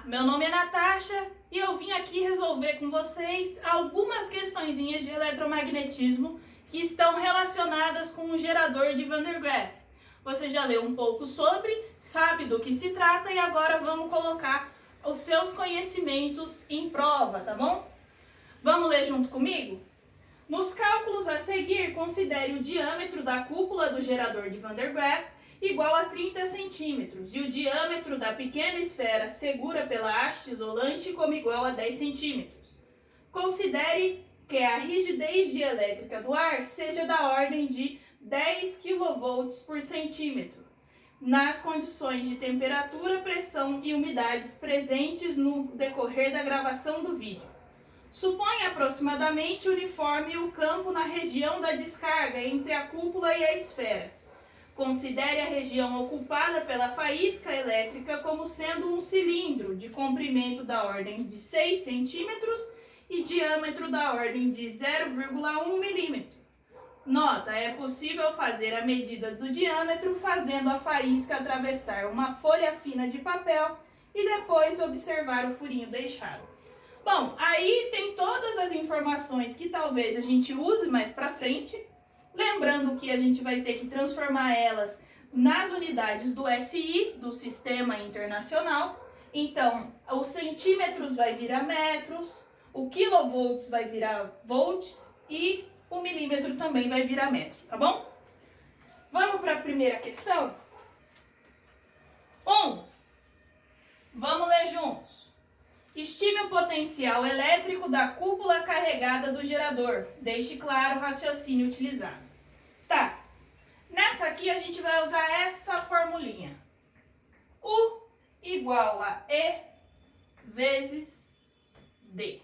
meu nome é Natasha e eu vim aqui resolver com vocês algumas questõezinhas de eletromagnetismo que estão relacionadas com o gerador de Van der Graaf. Você já leu um pouco sobre, sabe do que se trata e agora vamos colocar os seus conhecimentos em prova, tá bom? Vamos ler junto comigo? Nos cálculos a seguir, considere o diâmetro da cúpula do gerador de Van der Graaf igual a 30 centímetros e o diâmetro da pequena esfera segura pela haste isolante como igual a 10 centímetros. Considere que a rigidez dielétrica do ar seja da ordem de 10 kV por centímetro, nas condições de temperatura, pressão e umidades presentes no decorrer da gravação do vídeo. Suponha aproximadamente uniforme o campo na região da descarga entre a cúpula e a esfera. Considere a região ocupada pela faísca elétrica como sendo um cilindro de comprimento da ordem de 6 centímetros e diâmetro da ordem de 0,1 milímetro. Nota, é possível fazer a medida do diâmetro fazendo a faísca atravessar uma folha fina de papel e depois observar o furinho deixado. Bom, aí tem todas as informações que talvez a gente use mais para frente. Lembrando que a gente vai ter que transformar elas nas unidades do SI, do Sistema Internacional. Então, os centímetros vai virar metros, o quilovolts vai virar volts e o milímetro também vai virar metro, tá bom? Vamos para a primeira questão? Vamos ler juntos. Estime o potencial elétrico da cúpula carregada do gerador. Deixe claro o raciocínio utilizado. Tá, nessa aqui a gente vai usar essa formulinha. U igual a E vezes D.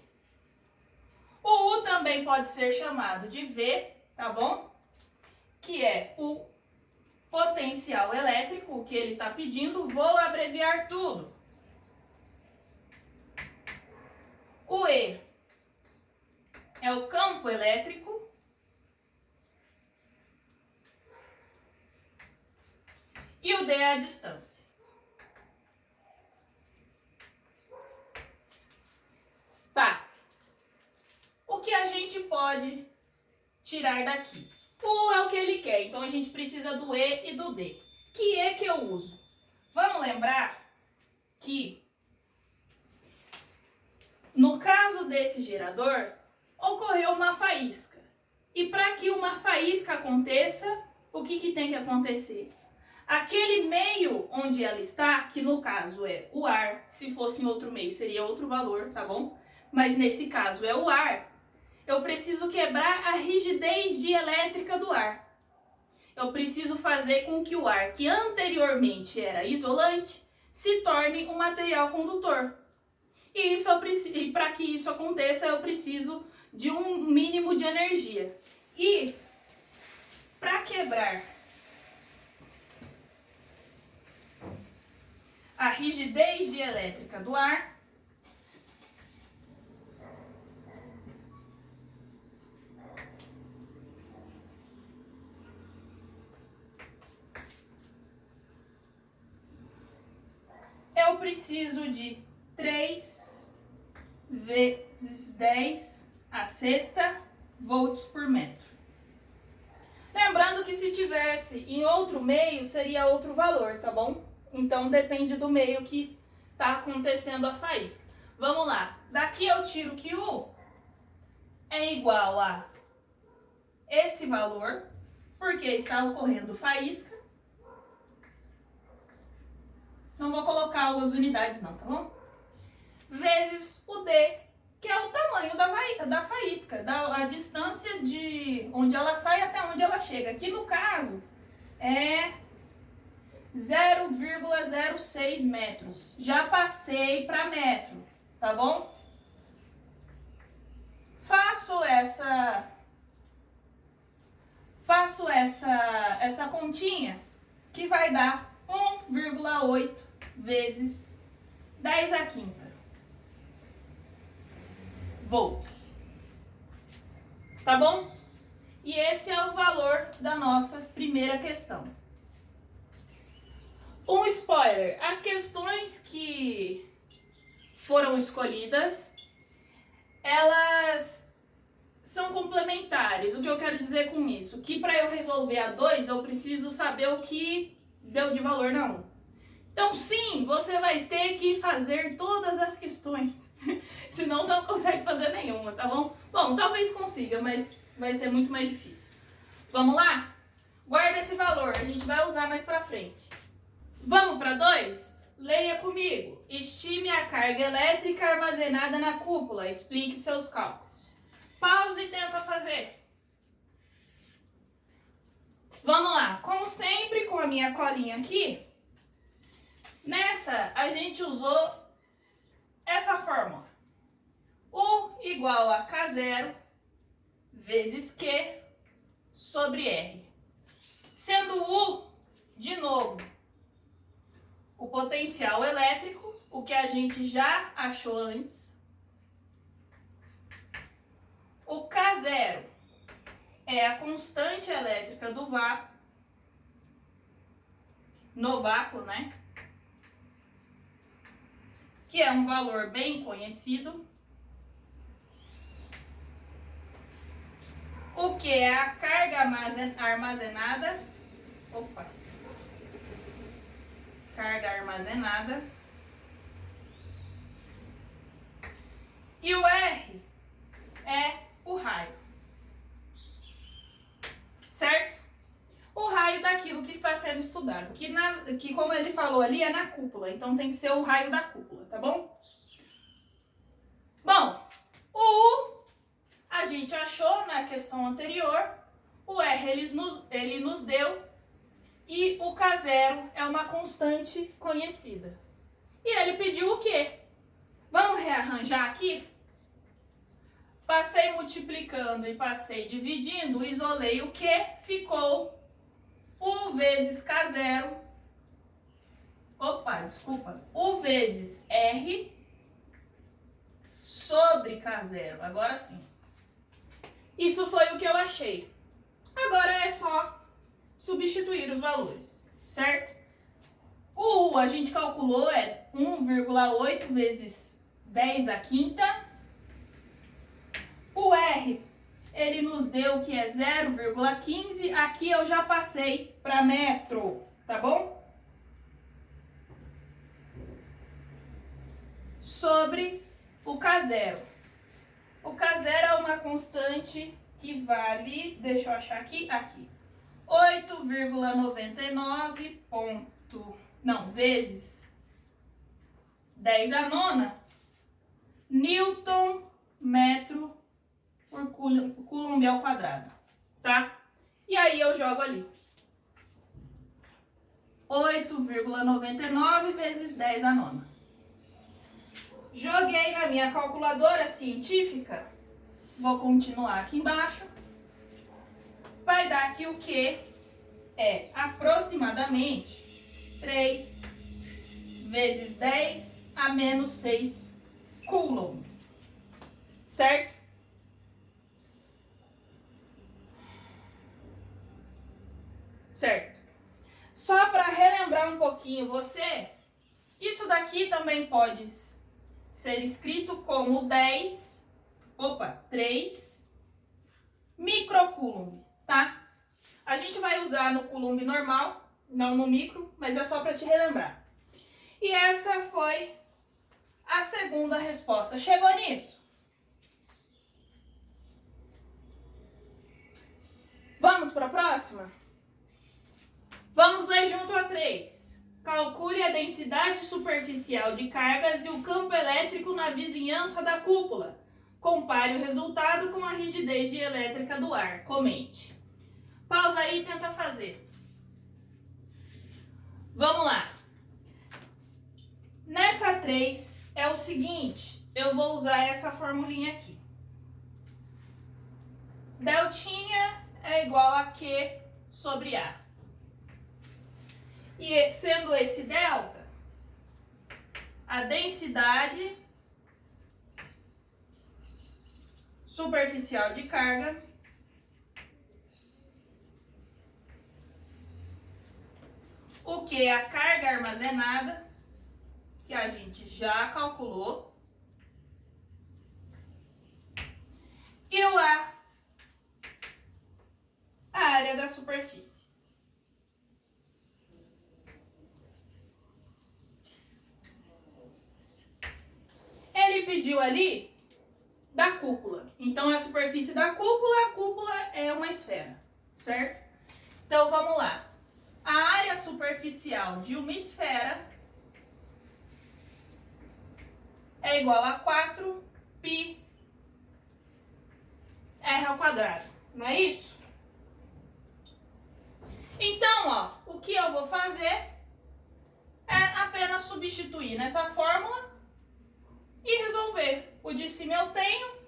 O U também pode ser chamado de V, tá bom? Que é o potencial elétrico, o que ele está pedindo. Vou abreviar tudo. O E é o campo elétrico. E o D é a distância. Tá. O que a gente pode tirar daqui? O é o que ele quer, então a gente precisa do E e do D. Que E que eu uso? Vamos lembrar que no caso desse gerador, ocorreu uma faísca. E para que uma faísca aconteça, o que tem que acontecer? Aquele meio onde ela está, que no caso é o ar, se fosse em outro meio seria outro valor, tá bom? Mas nesse caso é o ar, eu preciso quebrar a rigidez dielétrica do ar. Eu preciso fazer com que o ar, que anteriormente era isolante, se torne um material condutor. E para que isso aconteça, eu preciso de um mínimo de energia. E para quebrar a rigidez dielétrica do ar, eu preciso de 3 vezes 10 a sexta volts por metro. Lembrando que se tivesse em outro meio, seria outro valor, tá bom? Então, depende do meio que está acontecendo a faísca. Vamos lá. Daqui eu tiro que U é igual a esse valor, porque está ocorrendo faísca. Não vou colocar as unidades não, tá bom? Vezes o D, que é o tamanho da faísca, a distância de onde ela sai até onde ela chega. Aqui no caso é 0,06 metros. Já passei para metro, tá bom? Faço essa continha que vai dar 1,8 vezes 10 à quinta volts. Tá bom? E esse é o valor da nossa primeira questão. Um spoiler, as questões que foram escolhidas, elas são complementares. O que eu quero dizer com isso? Que para eu resolver a 2, eu preciso saber o que deu de valor na 1. Então, sim, você vai ter que fazer todas as questões. Senão você não consegue fazer nenhuma, tá bom? Bom, talvez consiga, mas vai ser muito mais difícil. Vamos lá? Guarda esse valor, a gente vai usar mais pra frente. Vamos para 2? Leia comigo. Estime a carga elétrica armazenada na cúpula. Explique seus cálculos. Pausa e tenta fazer. Vamos lá. Como sempre, com a minha colinha aqui. Nessa, a gente usou essa fórmula. U igual a K0 vezes Q sobre R. Sendo U, de novo, o potencial elétrico, o que a gente já achou antes. O K0 é a constante elétrica do vácuo, no vácuo, né? Que é um valor bem conhecido. O que é a carga armazenada? Opa! Carga armazenada. E o R é o raio. Certo? O raio daquilo que está sendo estudado. Que como ele falou ali, é na cúpula. Então tem que ser o raio da cúpula, tá bom? Bom, o U a gente achou na questão anterior. O R ele nos deu. E o K0 é uma constante conhecida. E ele pediu o quê? Vamos rearranjar aqui? Passei multiplicando e passei dividindo, isolei o que? Ficou U vezes K0. Opa, desculpa. U vezes R sobre K0. Agora sim. Isso foi o que eu achei. Agora é só substituir os valores, certo? O U a gente calculou é 1,8 vezes 10 à quinta. O R, ele nos deu que é 0,15. Aqui eu já passei para metro, tá bom? Sobre o K0. O K0 é uma constante que vale, deixa eu achar aqui, 8,99 vezes 10 à nona Newton metro por Coulomb ao quadrado, tá? E aí eu jogo ali. 8,99 vezes 10 à nona. Joguei na minha calculadora científica. Vou continuar aqui embaixo. Vai dar que o Q é aproximadamente 3 vezes 10 a menos 6 Coulomb. Certo? Certo. Só para relembrar um pouquinho você, isso daqui também pode ser escrito como 3 microcoulomb, tá? A gente vai usar no coulomb normal, não no micro, mas é só para te relembrar. E essa foi a segunda resposta. Chegou nisso? Vamos para a próxima? Vamos ler junto a 3. Calcule a densidade superficial de cargas e o campo elétrico na vizinhança da cúpula. Compare o resultado com a rigidez dielétrica do ar. Comente. Pausa aí e tenta fazer. Vamos lá. Nessa 3 é o seguinte, eu vou usar essa formulinha aqui. Deltinha é igual a Q sobre A. E sendo esse delta, a densidade superficial de carga o que é a carga armazenada, que a gente já calculou, superfície. Ele pediu ali da cúpula. Então, a superfície da cúpula, a cúpula é uma esfera, certo? Então, vamos lá. A área superficial de uma esfera é igual a 4πr², não é isso? Então, ó, o que eu vou fazer é apenas substituir nessa fórmula e resolver. O de cima eu tenho,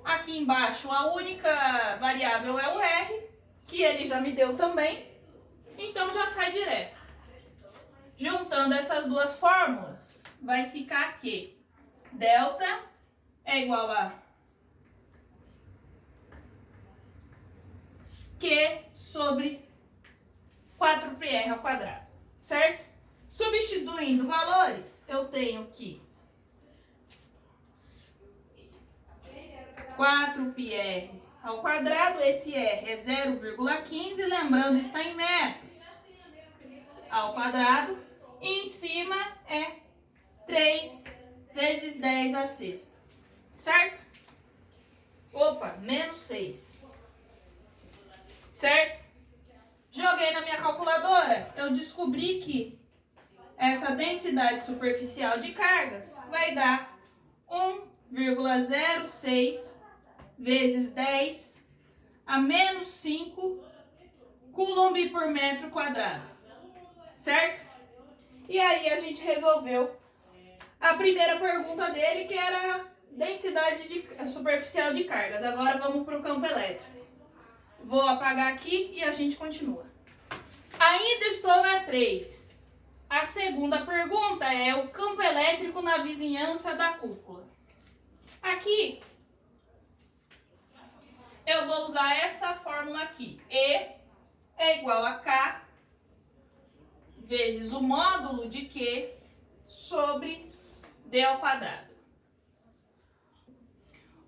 aqui embaixo a única variável é o R, que ele já me deu também, então já sai direto. Juntando essas duas fórmulas, vai ficar que delta é igual a Q sobre 4πr², certo? Substituindo valores, eu tenho que 4πr², esse R é 0,15, lembrando, está em metros ao quadrado, e em cima é 3 vezes 10 à sexta, certo? Opa, menos 6, certo? Joguei na minha calculadora, eu descobri que essa densidade superficial de cargas vai dar 1,06 vezes 10 a menos 5 coulomb por metro quadrado, certo? E aí a gente resolveu a primeira pergunta dele, que era a densidade superficial de cargas. Agora vamos para o campo elétrico. Vou apagar aqui e a gente continua. Ainda estou na 3. A segunda pergunta é o campo elétrico na vizinhança da cúpula. Aqui, eu vou usar essa fórmula aqui. E é igual a K vezes o módulo de Q sobre D².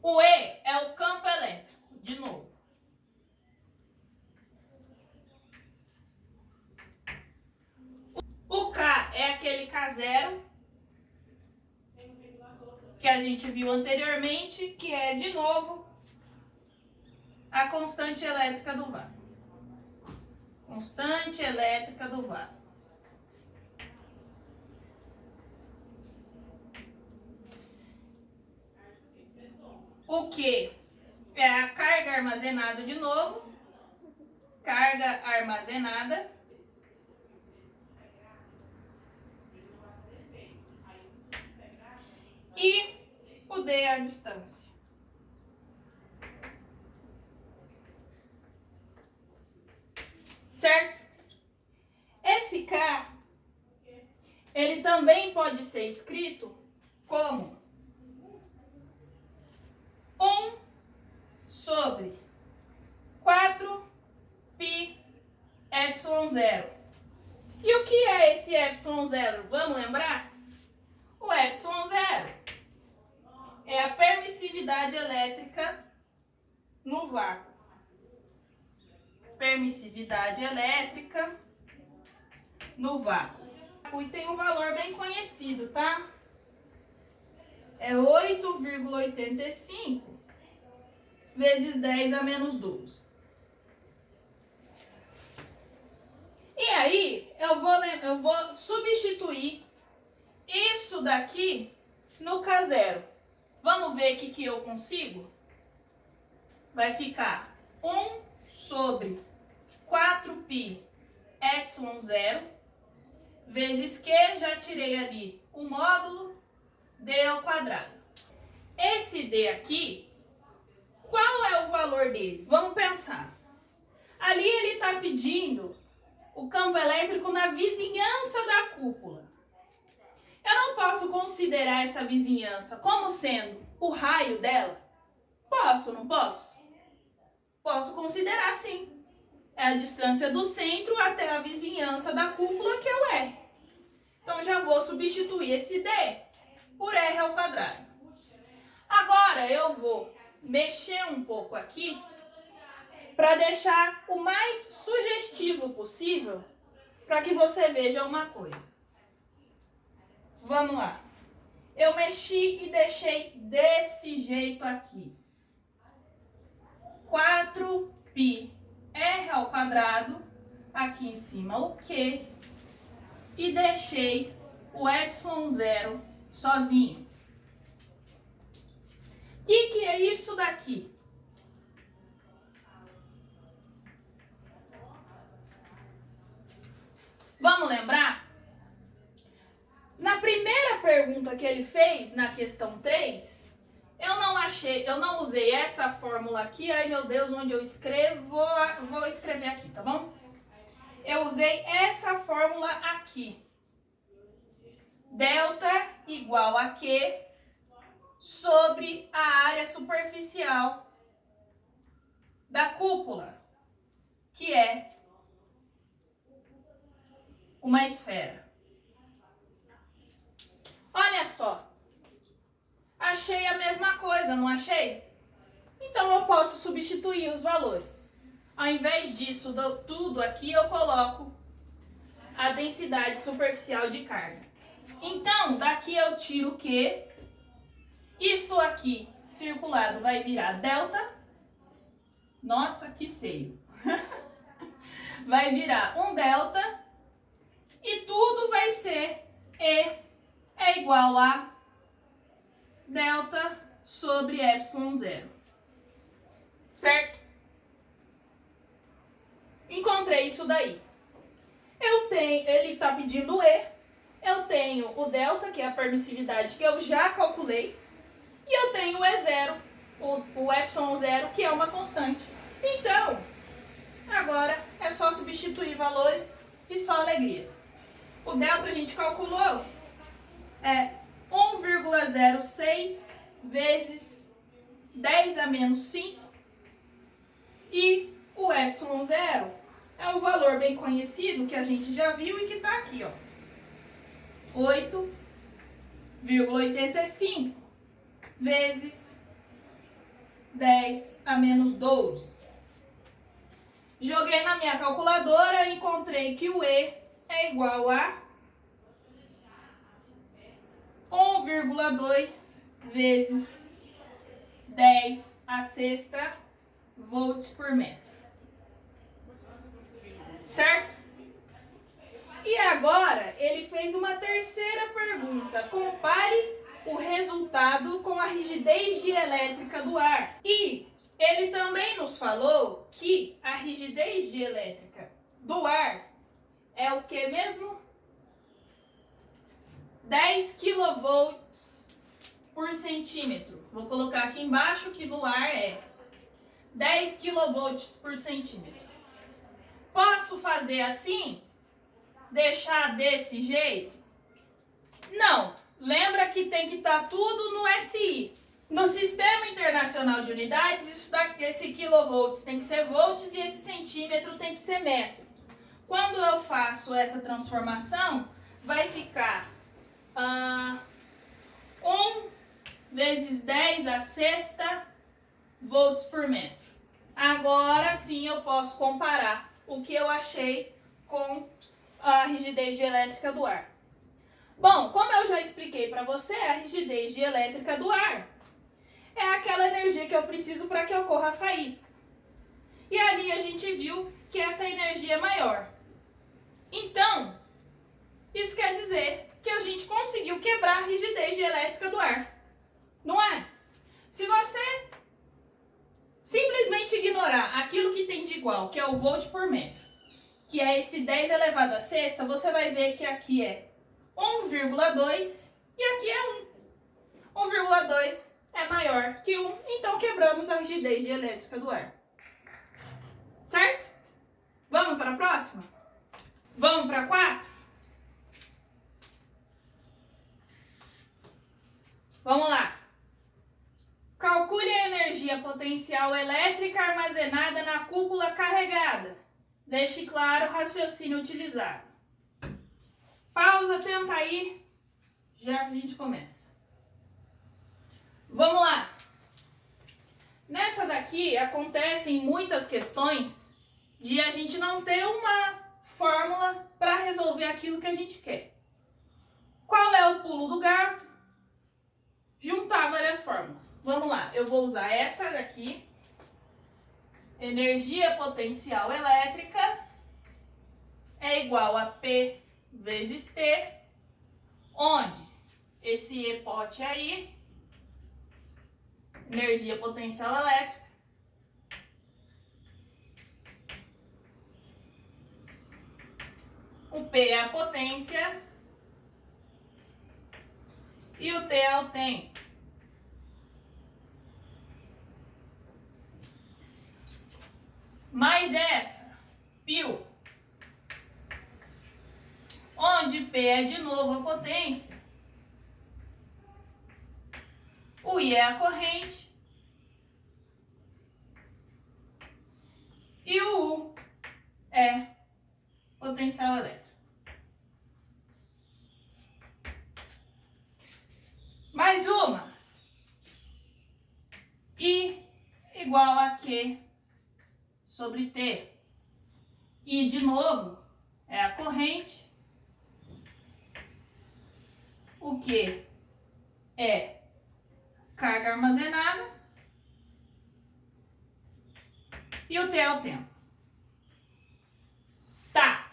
O E é o campo elétrico, de novo. O K é aquele K0 que a gente viu anteriormente, que é, de novo, a constante elétrica do vácuo. Constante elétrica do vácuo. O Q é a carga armazenada de novo. Carga armazenada. E o D é a distância. Certo? Esse K, ele também pode ser escrito como 1 sobre 4πε0. E o que é esse ε0? Vamos lembrar? O ε0 é a permissividade elétrica no vácuo. Permissividade elétrica no vácuo. E tem um valor bem conhecido, tá? É 8,85 vezes 10 a menos 12. E aí, eu vou substituir isso daqui no K0. Vamos ver o que eu consigo? Vai ficar 1 sobre 4πε0 vezes Q, já tirei ali o módulo, D². Esse D aqui, qual é o valor dele? Vamos pensar. Ali ele está pedindo o campo elétrico na vizinhança da cúpula. Eu não posso considerar essa vizinhança como sendo o raio dela? Posso, não posso? Posso considerar sim. É a distância do centro até a vizinhança da cúpula, que é o R. Então, já vou substituir esse D por R². Agora, eu vou mexer um pouco aqui para deixar o mais sugestivo possível para que você veja uma coisa. Vamos lá. Eu mexi e deixei desse jeito aqui. 4πr ao quadrado, aqui em cima o Q, e deixei o ε0 sozinho. O que é isso daqui? Vamos lembrar? Na primeira pergunta que ele fez, na questão 3, eu não usei essa fórmula aqui. Ai meu Deus, onde eu escrevo? Vou escrever aqui, tá bom? Eu usei essa fórmula aqui. Delta igual a Q sobre a área superficial da cúpula, que é uma esfera. Olha só. Achei a mesma coisa, não achei? Então eu posso substituir os valores. Ao invés disso tudo aqui, eu coloco a densidade superficial de carga. Então, daqui eu tiro o Q. Isso aqui, circulado, vai virar delta. Nossa, que feio. Vai virar um delta. E tudo vai ser E é igual a delta sobre ε0. Certo? Encontrei isso daí. Ele está pedindo E. Eu tenho o delta, que é a permissividade que eu já calculei. E eu tenho o E0, o ε0, que é uma constante. Então, agora é só substituir valores e só alegria. O delta a gente calculou é 1,06 vezes 10 a menos 5. E o ε0 é o valor bem conhecido que a gente já viu e que está aqui, ó. 8,85 vezes 10 a menos 12. Joguei na minha calculadora e encontrei que o E é igual a 1,2 vezes 10 a sexta volts por metro. Certo? E agora ele fez uma terceira pergunta. Compare o resultado com a rigidez dielétrica do ar. E ele também nos falou que a rigidez dielétrica do ar é o que mesmo? 10 kV por centímetro. Vou colocar aqui embaixo que no ar é 10 kV por centímetro. Posso fazer assim? Deixar desse jeito? Não. Lembra que tem que estar tudo no SI. No Sistema Internacional de Unidades, esse quilovolts tem que ser volts e esse centímetro tem que ser metro. Quando eu faço essa transformação, vai ficar 1 vezes 10 a sexta volts por metro. Agora sim eu posso comparar o que eu achei com a rigidez dielétrica do ar. Bom, como eu já expliquei para você, a rigidez dielétrica do ar é aquela energia que eu preciso para que ocorra a faísca. E ali a gente viu que essa energia é maior. Então, isso quer dizer que a gente conseguiu quebrar a rigidez dielétrica do ar. Não é? Se você simplesmente ignorar aquilo que tem de igual, que é o volt por metro, que é esse 10 elevado à sexta, você vai ver que aqui é 1,2 e aqui é 1. 1,2 é maior que 1, então quebramos a rigidez dielétrica do ar. Certo? Vamos para a próxima? Vamos para a 4? Vamos lá. Calcule a energia potencial elétrica armazenada na cúpula carregada. Deixe claro o raciocínio utilizado. Pausa, tenta aí, já a gente começa. Vamos lá. Nessa daqui acontecem muitas questões de a gente não ter uma fórmula para resolver aquilo que a gente quer. Qual é o pulo do gato? Juntar várias fórmulas. Vamos lá, eu vou usar essa daqui. Energia potencial elétrica é igual a P vezes T, onde esse E-pote aí, energia potencial elétrica, o P é a potência e o T é o tempo. Mais essa, π, onde P é de novo a potência, o I é a corrente e o U é potencial elétrico. Mais uma. I igual a Q sobre T. I, de novo, é a corrente. O Q é carga armazenada. E o T é o tempo. Tá.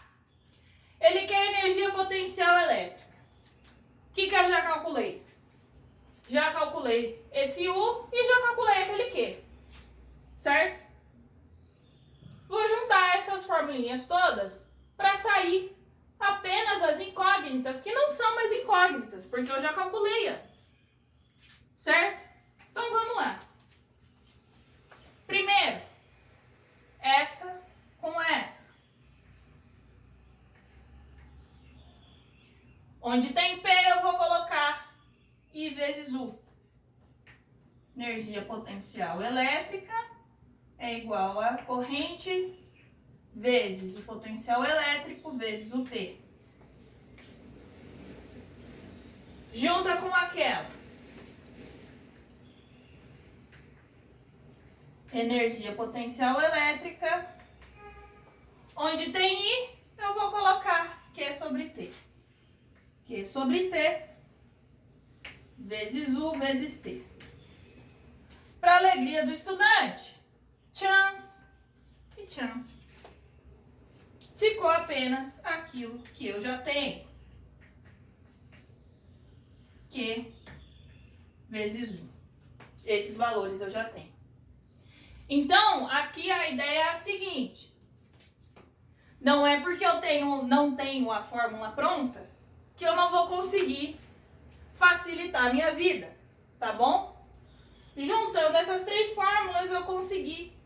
Ele quer energia potencial elétrica. O que eu já calculei? Já calculei esse U e já calculei aquele Q. Certo? Vou juntar essas formulinhas todas para sair apenas as incógnitas, que não são mais incógnitas, porque eu já calculei antes. Certo? Então vamos lá. Primeiro, essa com essa. Onde tem P, eu vou colocar I vezes U. Energia potencial elétrica é igual a corrente vezes o potencial elétrico vezes o T. Junta com aquela. Energia potencial elétrica. Onde tem I, eu vou colocar Q sobre T. Q sobre T vezes U vezes T. Para alegria do estudante, chance e chance. Ficou apenas aquilo que eu já tenho. Q vezes U. Esses valores eu já tenho. Então, aqui a ideia é a seguinte. Não é porque eu não tenho a fórmula pronta que eu não vou conseguir facilitar a minha vida, tá bom? Juntando essas três fórmulas, eu consegui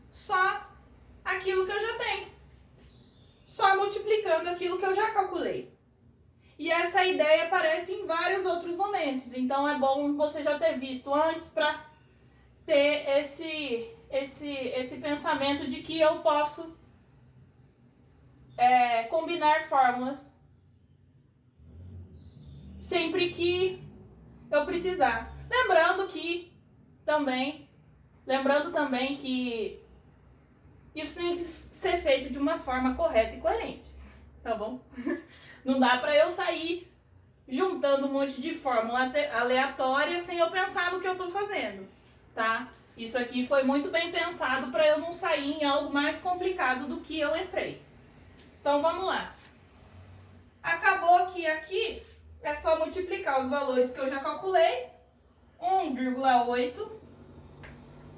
só aquilo que eu já tenho. Só multiplicando aquilo que eu já calculei. E essa ideia aparece em vários outros momentos. Então, é bom você já ter visto antes para ter esse pensamento de que eu posso combinar fórmulas sempre que eu precisar. Lembrando também que isso tem que ser feito de uma forma correta e coerente, tá bom? Não dá pra eu sair juntando um monte de fórmula aleatória sem eu pensar no que eu tô fazendo, tá? Isso aqui foi muito bem pensado para eu não sair em algo mais complicado do que eu entrei. Então vamos lá. Acabou que aqui é só multiplicar os valores que eu já calculei. 1,8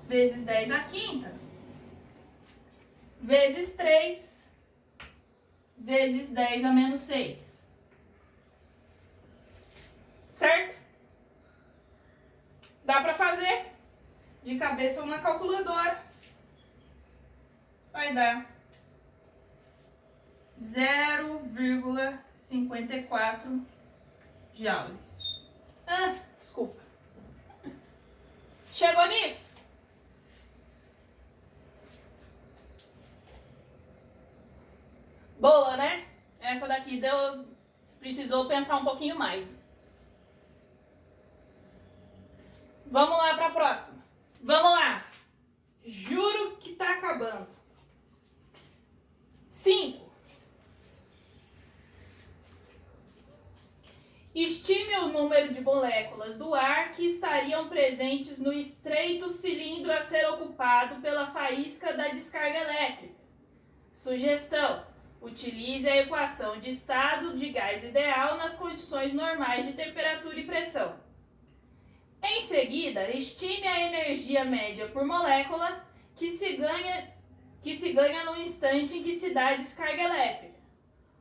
vezes 10 à quinta, vezes 3, vezes 10 a menos 6. Certo? Dá para fazer de cabeça ou na calculadora. Vai dar 0,54 joules. Desculpa. Chegou nisso? Boa, né? Essa daqui precisou pensar um pouquinho mais. Vamos lá para a próxima. Vamos lá. Juro que tá acabando. 5 Estime o número de moléculas do ar que estariam presentes no estreito cilindro a ser ocupado pela faísca da descarga elétrica. Sugestão: utilize a equação de estado de gás ideal nas condições normais de temperatura e pressão. Em seguida, estime a energia média por molécula que se ganha no instante em que se dá a descarga elétrica.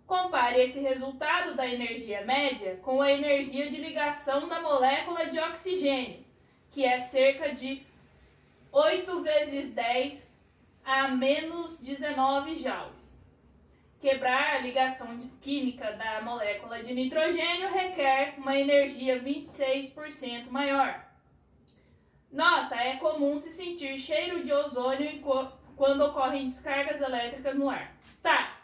Compare esse resultado da energia média com a energia de ligação da molécula de oxigênio, que é cerca de 8 vezes 10 a menos 19 joules. Quebrar a ligação química da molécula de nitrogênio requer uma energia 26% maior. Nota: é comum se sentir cheiro de ozônio quando ocorrem descargas elétricas no ar. Tá,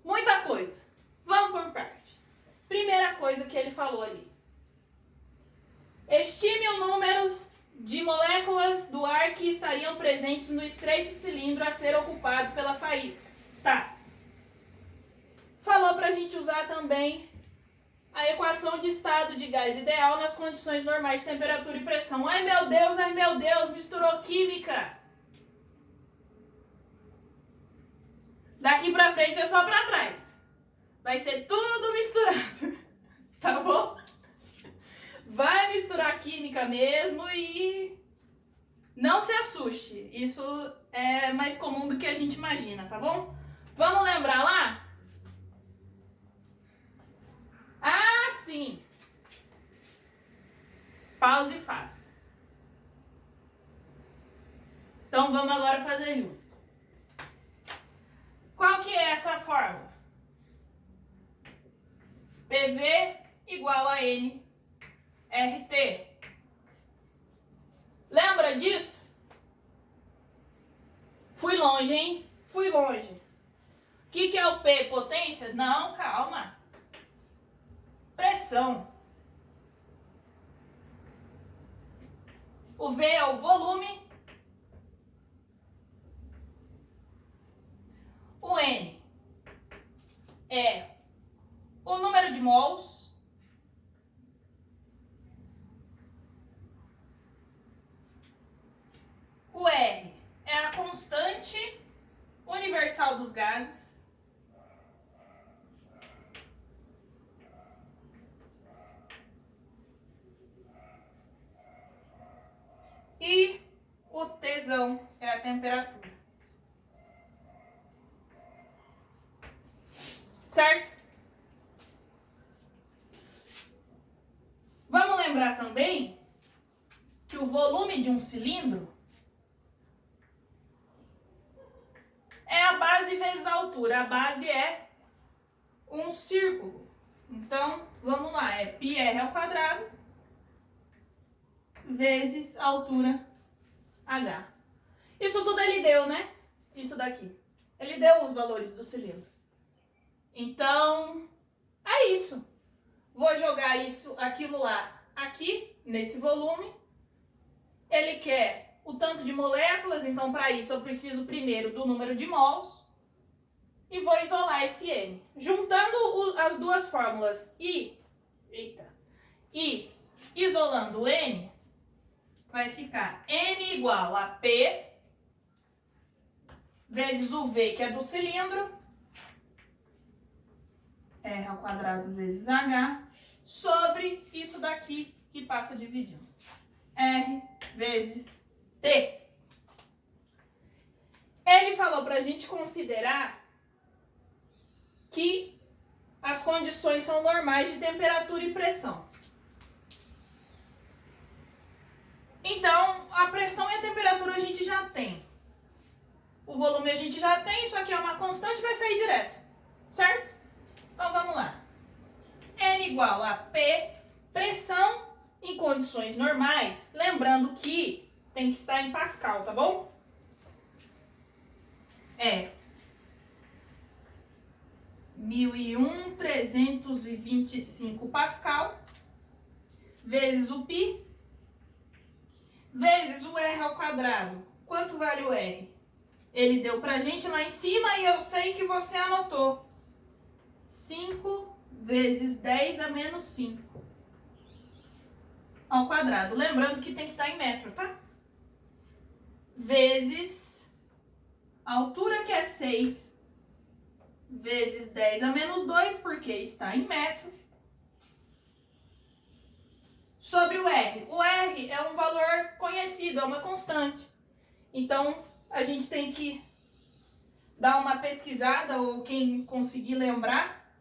muita coisa. Vamos por parte. Primeira coisa que ele falou ali. Estime o número de moléculas do ar que estariam presentes no estreito cilindro a ser ocupado pela faísca. Tá. Falou pra gente usar também a equação de estado de gás ideal nas condições normais de temperatura e pressão. Ai meu Deus, misturou química. Daqui pra frente é só pra trás. Vai ser tudo misturado, tá bom? Vai misturar química mesmo e não se assuste. Isso é mais comum do que a gente imagina, tá bom? Vamos lembrar lá? Ah, sim! Pause e faz. Então vamos agora fazer junto. Qual que é essa fórmula? PV igual a N RT. Lembra disso? Fui longe, hein? Fui longe. O que é o P? Potência? Não, calma. Pressão. O V é o volume. O N é o número de mols. O R é a constante universal dos gases. E o Tzão é a temperatura. Certo? Vamos lembrar também que o volume de um cilindro é a base vezes a altura. A base é um círculo. Então, vamos lá, é πr² vezes a altura h. Isso tudo ele deu, né? Isso daqui. Ele deu os valores do cilindro. Então, é isso. Vou jogar aquilo lá, aqui, nesse volume. Ele quer o tanto de moléculas, então para isso eu preciso primeiro do número de mols. E vou isolar esse N. Juntando as duas fórmulas e isolando o N, vai ficar N igual a P vezes o V, que é do cilindro, R² vezes H, sobre isso daqui que passa dividindo. R vezes T. Ele falou para a gente considerar que as condições são normais de temperatura e pressão. Então, a pressão e a temperatura a gente já tem. O volume a gente já tem, isso aqui é uma constante, vai sair direto. Certo? Então, vamos lá. N igual a P, pressão em condições normais. Lembrando que tem que estar em Pascal, tá bom? É 1001,325 Pascal vezes o π vezes o R². Quanto vale o R? Ele deu pra gente lá em cima e eu sei que você anotou. 5 vezes 10 a menos 5. ao quadrado. Lembrando que tem que estar em metro, tá? Vezes a altura, que é 6, vezes 10 a menos 2, porque está em metro, sobre o R. O R é um valor conhecido, é uma constante. Então, a gente tem que dar uma pesquisada, ou quem conseguir lembrar,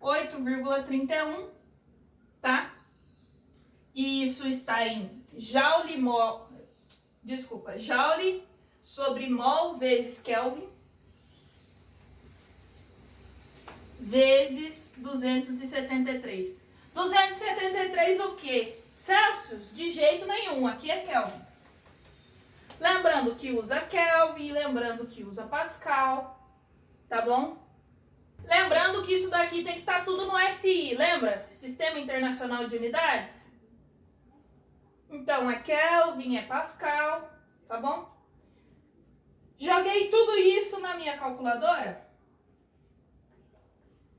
8,31, tá? E isso está em joule sobre mol vezes Kelvin, vezes 273. 273 o quê? Celsius? De jeito nenhum, aqui é Kelvin. Lembrando que usa Kelvin, lembrando que usa Pascal, tá bom? Lembrando que isso daqui tem que estar tudo no SI, lembra? Sistema Internacional de Unidades? Então, é Kelvin, é Pascal, tá bom? Joguei tudo isso na minha calculadora.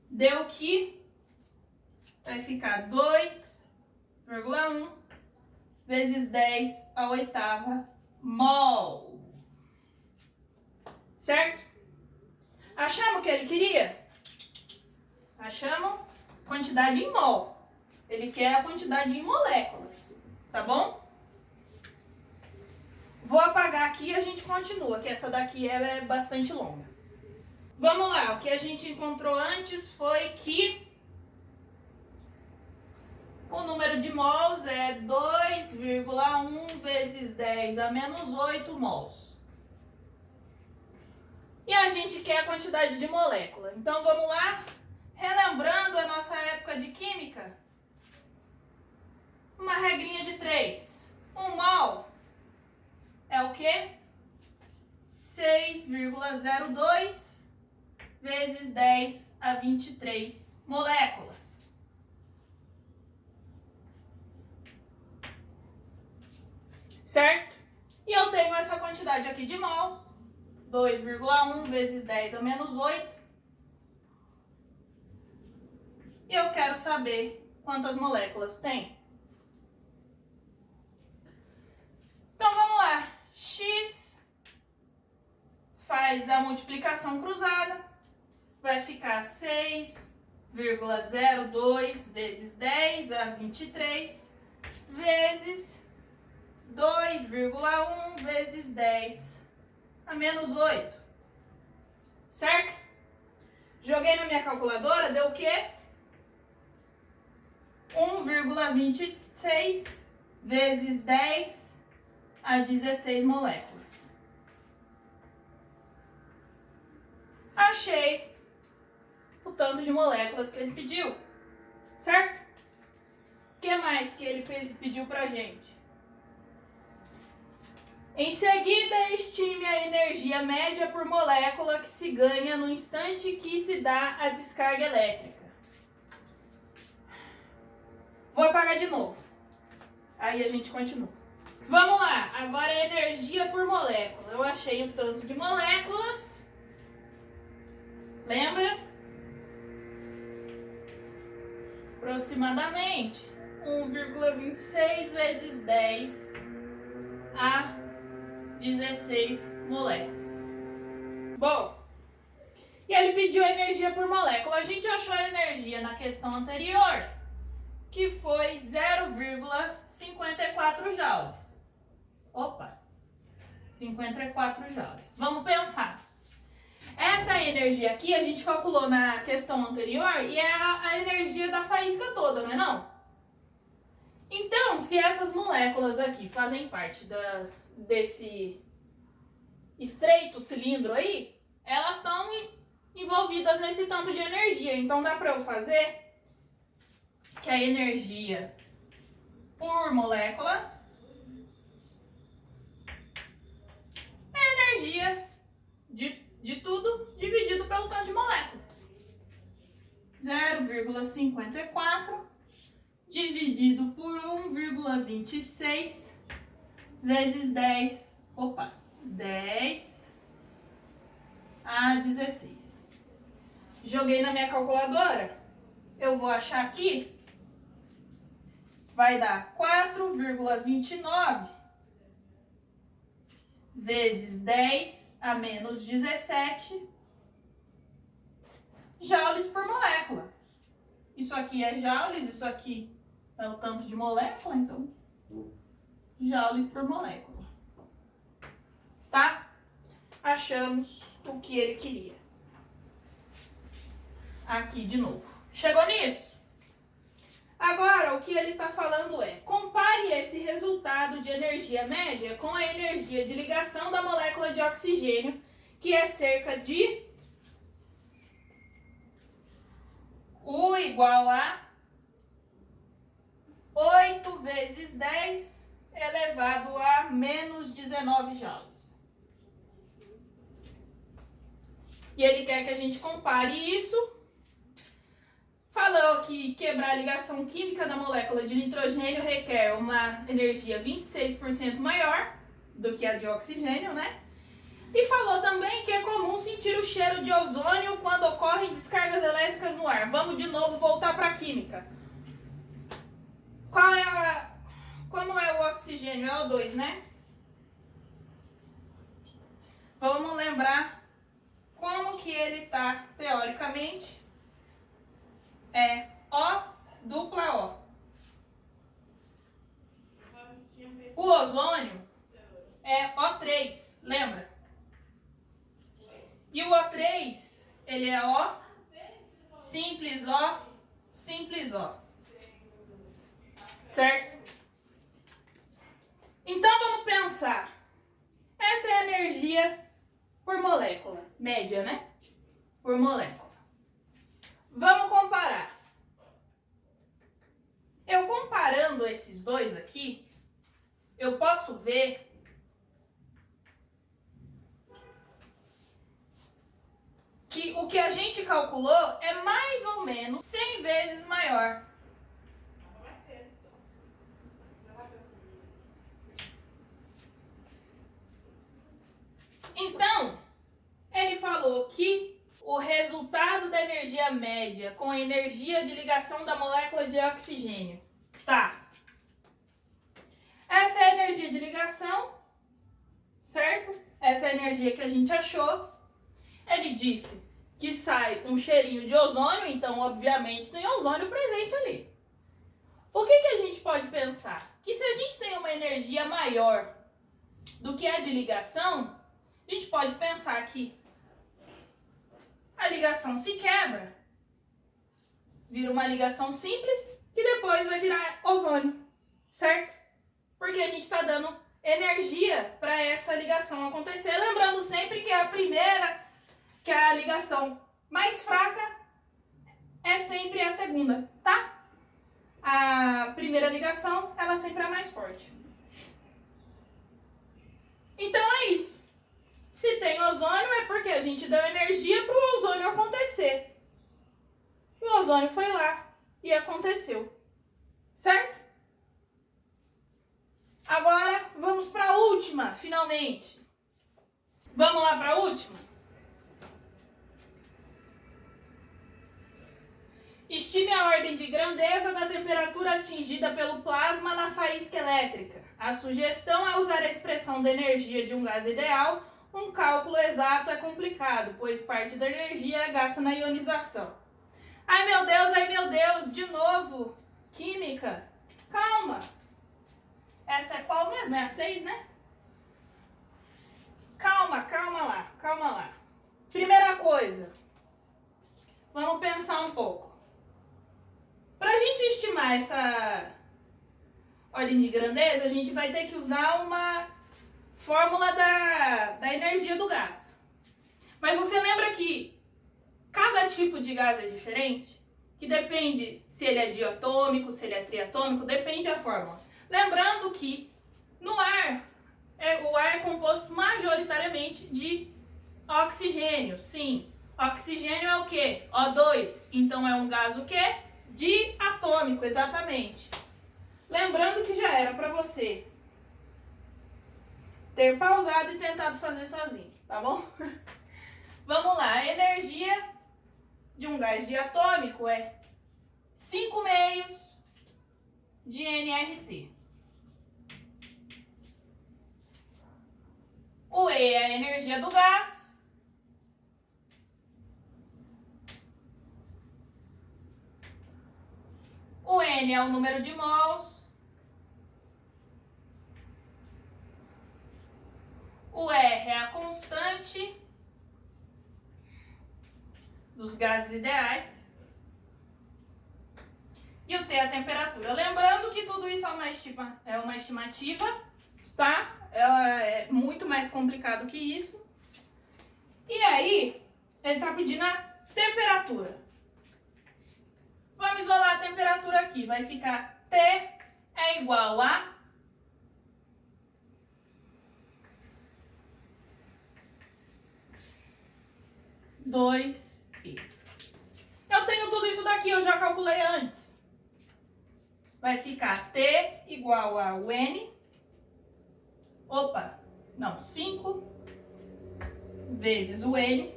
Deu que vai ficar 2,1 vezes 10 à oitava mol. Certo? Achamos o que ele queria? Achamos quantidade em mol. Ele quer a quantidade em moléculas. Tá bom? Vou apagar aqui e a gente continua, que essa daqui ela é bastante longa. Vamos lá, o que a gente encontrou antes foi que o número de mols é 2,1 vezes 10 a menos 8 mols. E a gente quer a quantidade de molécula. Então vamos lá, relembrando a nossa época de química. Uma regrinha de 3. 1 mol é o quê? 6,02 vezes 10 a 23 moléculas. Certo? E eu tenho essa quantidade aqui de mols. 2,1 vezes 10 a menos 8. E eu quero saber quantas moléculas tem. Então vamos lá. X faz a multiplicação cruzada. Vai ficar 6,02 vezes 10 a 23 vezes 2,1 vezes 10 a menos 8. Certo? Joguei na minha calculadora, deu o quê? 1,26 vezes 10 a 16 moléculas. Achei o tanto de moléculas que ele pediu, certo? O que mais que ele pediu pra gente? Em seguida, estime a energia média por molécula que se ganha no instante que se dá a descarga elétrica. Vou apagar de novo. Aí a gente continua. Vamos lá, agora é energia por molécula. Eu achei o tanto de moléculas. Lembra? Aproximadamente 1,26 vezes 10 a 16 moléculas. Bom, e ele pediu a energia por molécula. A gente achou a energia na questão anterior, que foi 0,54 joules. Opa, 54 joules. Vamos pensar. Essa energia aqui a gente calculou na questão anterior e é a energia da faísca toda, não é não? Então, se essas moléculas aqui fazem parte desse estreito cilindro aí, elas estão envolvidas nesse tanto de energia. Então, dá para eu fazer que a energia por molécula é a energia de tudo dividido pelo tanto de moléculas. 0,54 dividido por 1,26 vezes 10 a 16. Joguei na minha calculadora. Eu vou achar aqui vai dar 4,29 vezes 10 a menos 17 joules por molécula. Isso aqui é joules, isso aqui é o tanto de molécula, então joules por molécula. Tá? Achamos o que ele queria. Aqui de novo. Chegou nisso? Agora, o que ele está falando é: compare esse resultado de energia média com a energia de ligação da molécula de oxigênio, que é cerca de U igual a 8 vezes 10 elevado a menos 19 joules. E ele quer que a gente compare isso. Falou que quebrar a ligação química da molécula de nitrogênio requer uma energia 26% maior do que a de oxigênio, né? E falou também que é comum sentir o cheiro de ozônio quando ocorrem descargas elétricas no ar. Vamos de novo voltar para a química. Como é o oxigênio? É O2, né? Vamos lembrar como que ele tá teoricamente. É O dupla O. O ozônio é O3, lembra? E o O3, ele é O, simples O, simples O. Certo? Então vamos pensar. Essa é a energia por molécula, média, né? Por molécula. Vamos comparar. Eu comparando esses dois aqui, eu posso ver que o que a gente calculou é mais ou menos 100 vezes maior. Então, ele falou que o resultado da energia média com a energia de ligação da molécula de oxigênio. Tá. Essa é a energia de ligação, certo? Essa é a energia que a gente achou. Ele disse que sai um cheirinho de ozônio, então obviamente tem ozônio presente ali. O que a gente pode pensar? Que se a gente tem uma energia maior do que a de ligação, a gente pode pensar que a ligação se quebra, vira uma ligação simples, que depois vai virar ozônio, certo? Porque a gente está dando energia para essa ligação acontecer. Lembrando sempre que que a ligação mais fraca é sempre a segunda, tá? A primeira ligação, ela sempre é a mais forte. Então é isso. Se tem ozônio é porque a gente deu energia para o ozônio acontecer. E o ozônio foi lá e aconteceu. Certo? Agora vamos para a última, finalmente. Vamos lá para a última? Estime a ordem de grandeza da temperatura atingida pelo plasma na faísca elétrica. A sugestão é usar a expressão da energia de um gás ideal. Um cálculo exato é complicado, pois parte da energia é gasta na ionização. Ai meu Deus, de novo. Química. Calma. Essa é qual mesmo? É a 6, né? Calma lá. Primeira coisa, vamos pensar um pouco. Para a gente estimar essa ordem de grandeza, a gente vai ter que usar uma fórmula da energia do gás. Mas você lembra que cada tipo de gás é diferente? Que depende se ele é diatômico, se ele é triatômico, depende da fórmula. Lembrando que no ar, o ar é composto majoritariamente de oxigênio. Sim, oxigênio é o quê? O2. Então é um gás o quê? Diatômico, exatamente. Lembrando que já era para você ter pausado e tentado fazer sozinho, tá bom? Vamos lá, a energia de um gás diatômico é 5 meios de nRT. O E é a energia do gás. O N é o número de mols. O R é a constante dos gases ideais. E o T é a temperatura. Lembrando que tudo isso é uma estimativa, tá? Ela é muito mais complicado que isso. E aí, ele tá pedindo a temperatura. Vamos isolar a temperatura aqui. Vai ficar T é igual a 2E. Eu tenho tudo isso daqui, eu já calculei antes. Vai ficar T igual a o N. 5 vezes o N.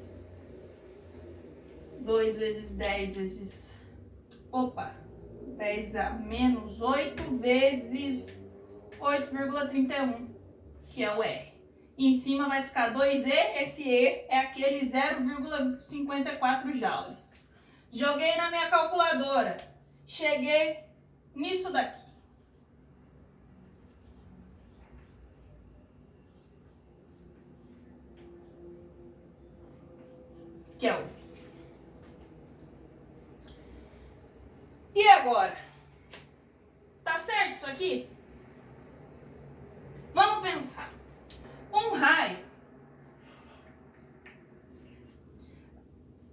2 vezes 10 vezes... 10 a menos 8 vezes 8,31, que é o R. E em cima vai ficar 2E, esse E é aquele 0,54 joules. Joguei na minha calculadora, cheguei nisso daqui. Kelvin. E agora? Tá certo isso aqui? Vamos pensar. Um raio,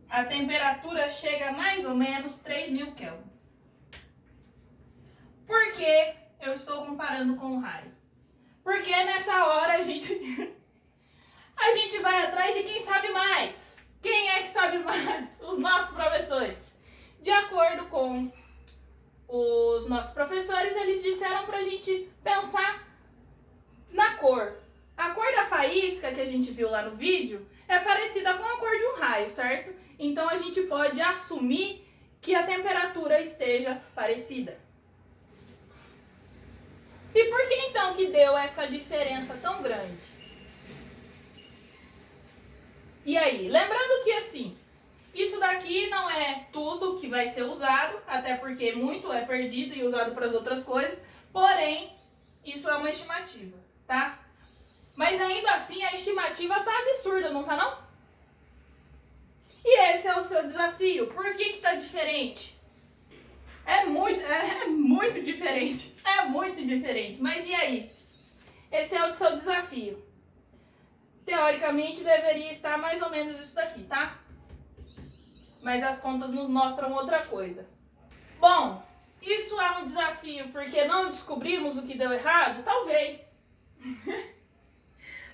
a temperatura chega a mais ou menos 3.000 kelvins. Por que eu estou comparando com o raio? Porque nessa hora a gente vai atrás de quem sabe mais. Quem é que sabe mais? Os nossos professores. De acordo com os nossos professores, eles disseram pra gente pensar na cor. A cor da faísca que a gente viu lá no vídeo é parecida com a cor de um raio, certo? Então a gente pode assumir que a temperatura esteja parecida. E por que então que deu essa diferença tão grande? E aí, lembrando que assim, isso daqui não é tudo que vai ser usado, até porque muito é perdido e usado para as outras coisas, porém, isso é uma estimativa, tá? Mas ainda assim, a estimativa tá absurda, não tá não? E esse é o seu desafio. Por que tá diferente? É muito diferente. É muito diferente. Mas e aí? Esse é o seu desafio. Teoricamente, deveria estar mais ou menos isso daqui, tá? Mas as contas nos mostram outra coisa. Bom, isso é um desafio porque não descobrimos o que deu errado? Talvez.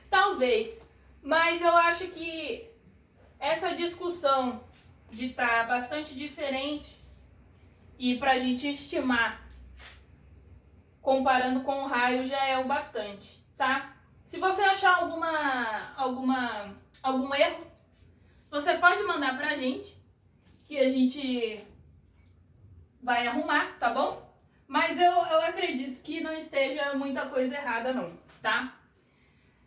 Talvez. Mas eu acho que essa discussão de estar bastante diferente e pra gente estimar comparando com o raio já é o bastante, tá? Se você achar algum erro, você pode mandar pra gente, que a gente vai arrumar, tá bom? Mas eu acredito que não esteja muita coisa errada não, tá?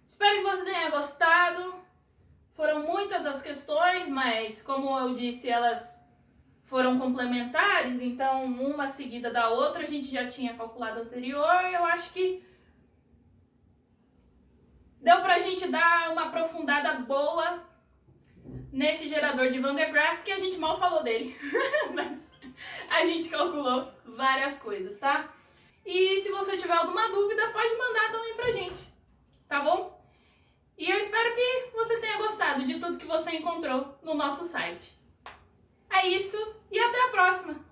Espero que você tenha gostado. Foram muitas as questões, mas como eu disse, elas foram complementares, então uma seguida da outra a gente já tinha calculado anterior. Eu acho que deu pra gente dar uma aprofundada boa nesse gerador de Van de Graaff, que a gente mal falou dele, mas a gente calculou várias coisas, tá? E se você tiver alguma dúvida, pode mandar também pra gente, tá bom? E eu espero que você tenha gostado de tudo que você encontrou no nosso site. É isso e até a próxima!